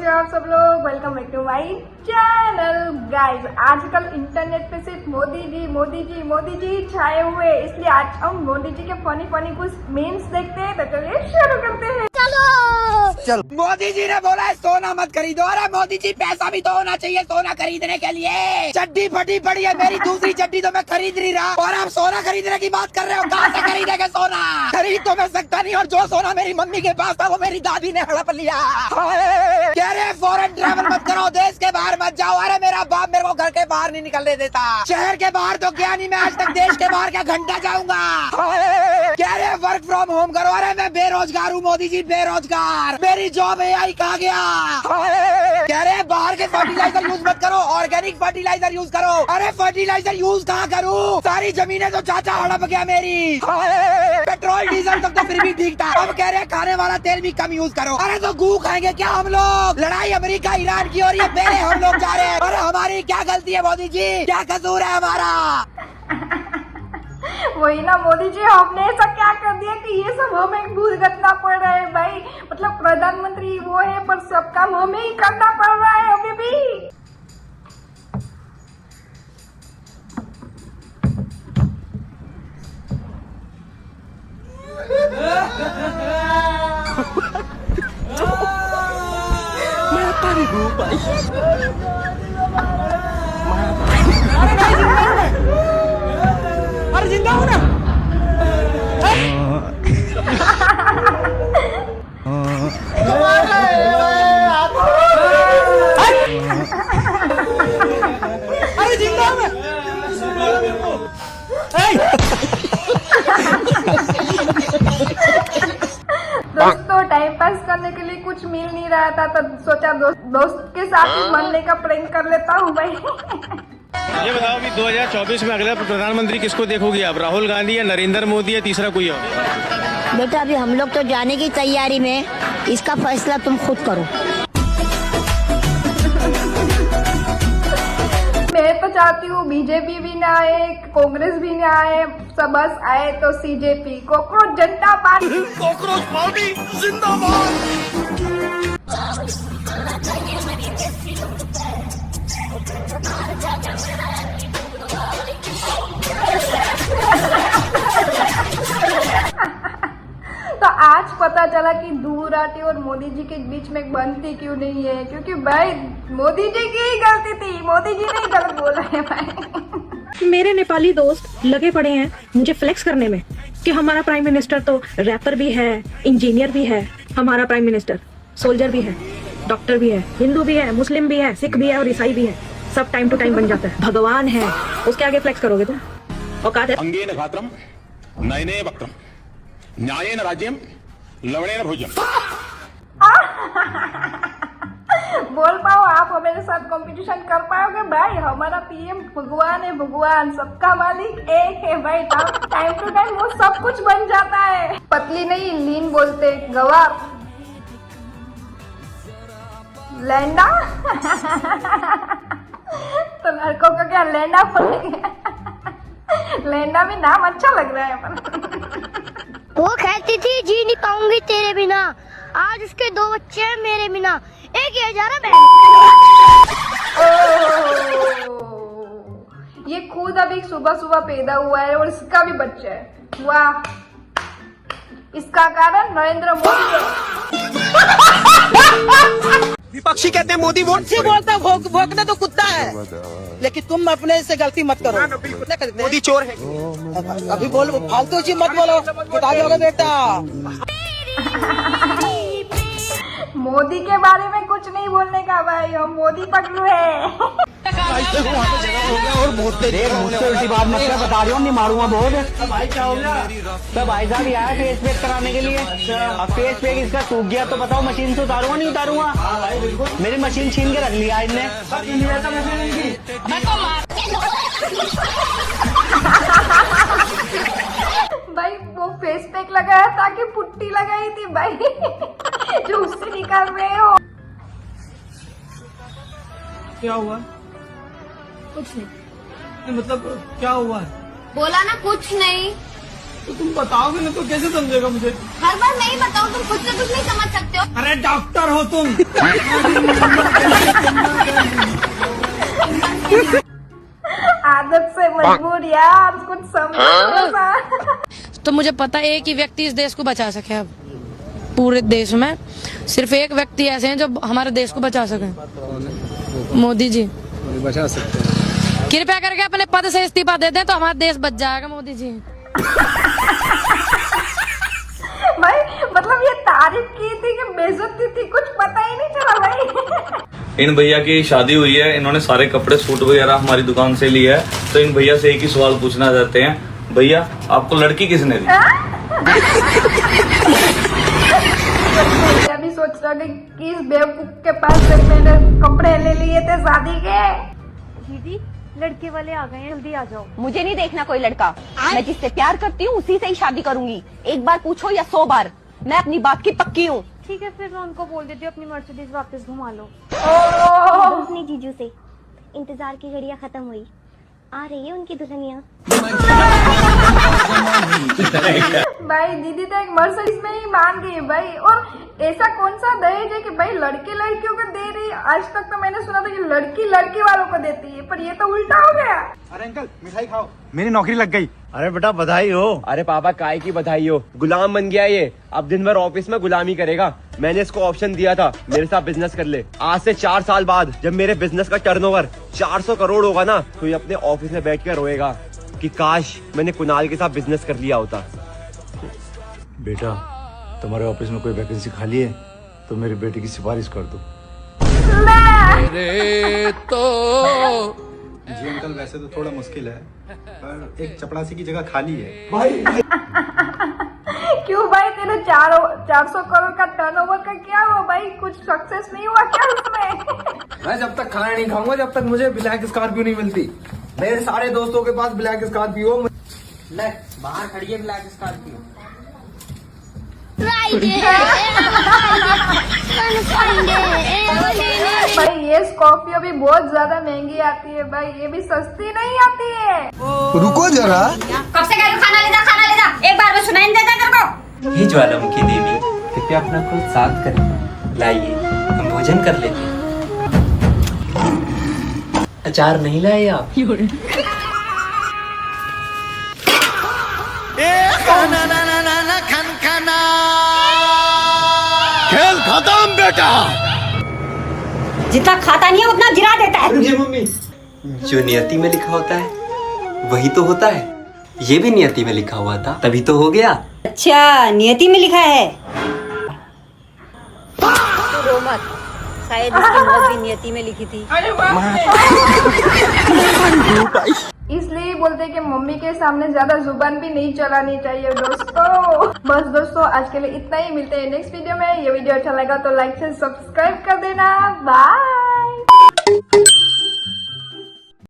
हो आप सब लोग। Welcome back to my channel guys. आजकल इंटरनेट पे सिर्फ मोदी जी छाए हुए, इसलिए आज हम मोदी जी के फनी कुछ मीम्स देखते हैं। तो चलिए शुरू करते हैं। चलो। मोदी जी ने बोला है सोना मत खरीदो। अरे मोदी जी पैसा भी तो होना चाहिए सोना खरीदने के लिए। चड्डी फटी पड़ी है मेरी, दूसरी चड्डी तो मैं खरीद नहीं रहा और आप सोना खरीदने की बात कर रहे हो। कहाँ से खरीदेंगे सोना? खरीद तो मैं सकता नहीं, और जो सोना मेरी मम्मी के पास था वो मेरी दादी ने हड़प लिया। कह रहे फॉरेन ट्रैवल मत करो, देश के बाहर मत जाओ। अरे मेरा बाप मेरे को घर के बाहर नहीं निकलने देता। शहर के बाहर तो क्या नहीं, मैं आज तक देश के बाहर क्या घंटा जाऊंगा। कह रहे वर्क फ्रॉम होम करो। अरे मैं बेरोजगार हूँ मोदी जी, बेरोजगार। मेरी जॉब AI कहाँ गया? कह रहे बाहर के फर्टिलाइजर यूज मत करो, ऑर्गेनिक फर्टिलाइजर यूज करो। अरे फर्टिलाइजर यूज कहाँ करूँ? सारी जमीनें तो चाचा हड़प गया मेरी। पेट्रोल डीजल तक तो फिर भी ठीक था, अब कह रहे खाने वाला तेल भी कम यूज करो। अरे तो गू खाएंगे क्या हम लोग? लड़ाई अमेरिका ईरान की हो रही है, पहले हम लोग जा रहे हैं। अरे हमारी क्या गलती है मोदी जी? क्या कसूर है हमारा? वही ना मोदी जी, हमने ऐसा क्या कर दिया कि ये सब हमें भुगतना पड़ रहा है भाई। मतलब प्रधानमंत्री वो है पर सब काम हमें ही करना पड़ रहा है अभी भी। अरे जिंदा हूँ ना। अरे जिंदा हूँ मैं। दोस्तों टाइम पास करने के लिए कुछ मिल नहीं रहा था तो सोचा दोस्त के साथ ही बनने का प्रैंक कर लेता हूँ भाई। ये बताओ कि 2024 में अगला प्रधानमंत्री किसको देखोगी आप? राहुल गांधी या नरेंद्र मोदी या तीसरा कोई और? बेटा अभी हम लोग तो जाने की तैयारी में, इसका फैसला तुम खुद करो। मैं तो चाहती हूँ बीजेपी भी ना आए, कांग्रेस भी ना आए, सब बस आए तो CJP, कॉकरोच जनता पार्टी। कॉकरोच पार्टी जिंदाबाद। तो आज पता चला कि दूराटी और मोदी जी के बीच में बनती क्यों नहीं है, क्योंकि भाई मोदी जी की ही गलती थी। मोदी जी नहीं गलत बोल रहे हैं भाई। मेरे नेपाली दोस्त लगे पड़े हैं मुझे फ्लेक्स करने में कि हमारा प्राइम मिनिस्टर तो रैपर भी है, इंजीनियर भी है। हमारा प्राइम मिनिस्टर सोल्जर भी है, डॉक्टर भी है, हिंदू भी है, मुस्लिम भी है, सिख भी है और ईसाई भी है। सब टाइम टू टाइम बन जाता है। भगवान है, उसके आगे फ्लेक्स करोगे तुम? औकात है? अंगेन गात्रम नयने वक्त्रम न्यायेन राज्यम लवणेन भोजन। बोल पाओ आप हमारे साथ कंपटीशन कर पाओगे भाई? हमारा PM भगवान है, भगवान सबका मालिक एक है भाई। टाइम टू टाइम वो सब कुछ बन जाता है। पतली नहीं लीन बोलते, गवार लैंडा। तो लड़कों का क्या लैंडा बोलेंगे? लैंडा भी नाम अच्छा लग रहा है पर। वो कहती थी जी नहीं पाऊंगी तेरे बिना, आज उसके 2 बच्चे हैं मेरे बिना, एक ये जा रहा ये खुद अभी सुबह पैदा हुआ है और इसका भी बच्चा है। वाह, इसका कारण नरेंद्र मोदी है। विपक्षी कहते हैं मोदी वोट से बोलता है, भोंकना तो कुत्ता है, लेकिन तुम अपने से गलती मत करो। मोदी चोर है। अभी बोल फालतू चीज मत बोलो, आगे होगा बेटा। मोदी के बारे में कुछ नहीं बोलने का भाई, हम मोदी पगलू है। और मुझसे उल्टी बात मत कर, बता रही हूँ नहीं मारूंगा बहुत। भाई क्या हो गया? तो भाई साहब ये आया फेस पैक कराने के लिए। अब फेस पैक इसका सूख गया तो बताओ मशीन से उतारूंगा नहीं उतारूंगा? मेरी मशीन छीन के रख लिया इनने। भाई वो फेस पैक लगाया ताकि पुट्टी लगाई थी भाई, जो उससे निकाल रहे हो। क्या हुआ? कुछ नहीं। मतलब क्या हुआ? बोला ना कुछ नहीं। तुम बताओगे ना तो कैसे समझेगा मुझे? हर बार मैं ही बताऊं, तुम खुद से कुछ नहीं समझ सकते हो। अरे डॉक्टर हो तुम। आदत से मजबूर यार, कुछ समझो। तो मुझे पता है एक ही व्यक्ति इस देश को बचा सके। अब पूरे देश में सिर्फ एक व्यक्ति ऐसे हैं जो हमारे देश को बचा सके, मोदी जी बचा सकते हैं। कृपया करके अपने पद से इस्तीफा दे दें तो हमारा देश बच जाएगा, मोदी जी। भाई मतलब ये तारीफ की थी कि बेइज्जती थी, कुछ पता ही नहीं चला भाई। इन भैया की शादी हुई है, इन्होंने सारे कपड़े सूट वगैरह हमारी दुकान से लिए है, तो इन भैया से एक ही सवाल पूछना चाहते हैं, भैया आपको लड़की किसने दी? मैं भी सोच रहा कि किस बेवकूफ के पास से मैंने कपड़े ले लिए थे शादी के। दीदी लड़के वाले आ गए हैं, जल्दी आ जाओ। मुझे नहीं देखना कोई लड़का, मैं जिससे प्यार करती हूँ उसी से ही शादी करूंगी। एक बार पूछो या 100 बार, मैं अपनी बात की पक्की हूँ। ठीक है, फिर मैं उनको बोल देती हूँ अपनी मर्सिडीज वापस घुमा लो। अपनी जीजू से इंतजार की घड़ियां खत्म हुई, आ रही है उनकी दुल्हनिया। भाई दीदी तो एक मर्सिडीज में ही मान गई है भाई। और ऐसा कौन सा दहेज है कि भाई लड़के लड़कियों को दे रही है? आज तक तो मैंने सुना था कि लड़की लड़के वालों को देती है, पर ये तो उल्टा हो गया। अरे अंकल मिठाई खाओ, मेरी नौकरी लग गई। अरे बेटा बधाई हो। अरे पापा काय की बधाई हो, गुलाम बन गया ये, अब दिन भर ऑफिस में गुलामी करेगा। मैंने इसको ऑप्शन दिया था मेरे साथ बिजनेस कर ले। आज से 4 साल बाद जब मेरे बिजनेस का टर्नओवर 400 करोड़ होगा ना, तो ये अपने ऑफिस में बैठ कर रोएगा कि काश मैंने कुणाल के साथ बिजनेस कर लिया होता। बेटा तुम्हारे ऑफिस में कोई वैकेंसी खाली है तो मेरी बेटी की सिफारिश कर दो। जी अंकल वैसे तो थोड़ा मुश्किल है, पर एक चपड़ासी की जगह खाली है। क्यों भाई, तेरे 400 करोड़ का टर्नओवर का क्या हुआ भाई? कुछ सक्सेस नहीं हुआ क्या उसमें? मैं जब तक खाना नहीं खाऊंगा जब तक मुझे ब्लैक स्कॉर्पियो नहीं मिलती। मेरे सारे दोस्तों के पास ब्लैक स्कॉर्पियो, बाहर खड़ी है ब्लैक स्कॉर्पियो। भाई ये स्कॉर्पियो भी बहुत ज्यादा महंगी आती है भाई, ये भी सस्ती नहीं आती है। रुको जरा, कब से कह रही हूं खाना ले जा, एक बार में सुनाई नहीं देता तेरे को? हे ज्वालामुखी देवी, कृपया अपना क्रोध शांत करें। लाइए हम भोजन कर लेते हैं। अचार नहीं लाए आप? खेल खत्म बेटा। जितना खाता नहीं है उतना गिरा देता है। जी मम्मी। जो नियति में लिखा होता है वही तो होता है। ये भी नियति में लिखा हुआ था तभी तो हो गया। अच्छा नियति में लिखा है, तो रो मत, शायद इसकी मौत भी नियति में लिखी थी। इसलिए ही बोलते हैं कि मम्मी के सामने ज्यादा जुबान भी नहीं चलानी चाहिए दोस्तों। बस दोस्तों आज के लिए इतना ही, मिलते हैं नेक्स्ट वीडियो में। ये वीडियो अच्छा लगा तो लाइक से सब्सक्राइब कर देना। बाय।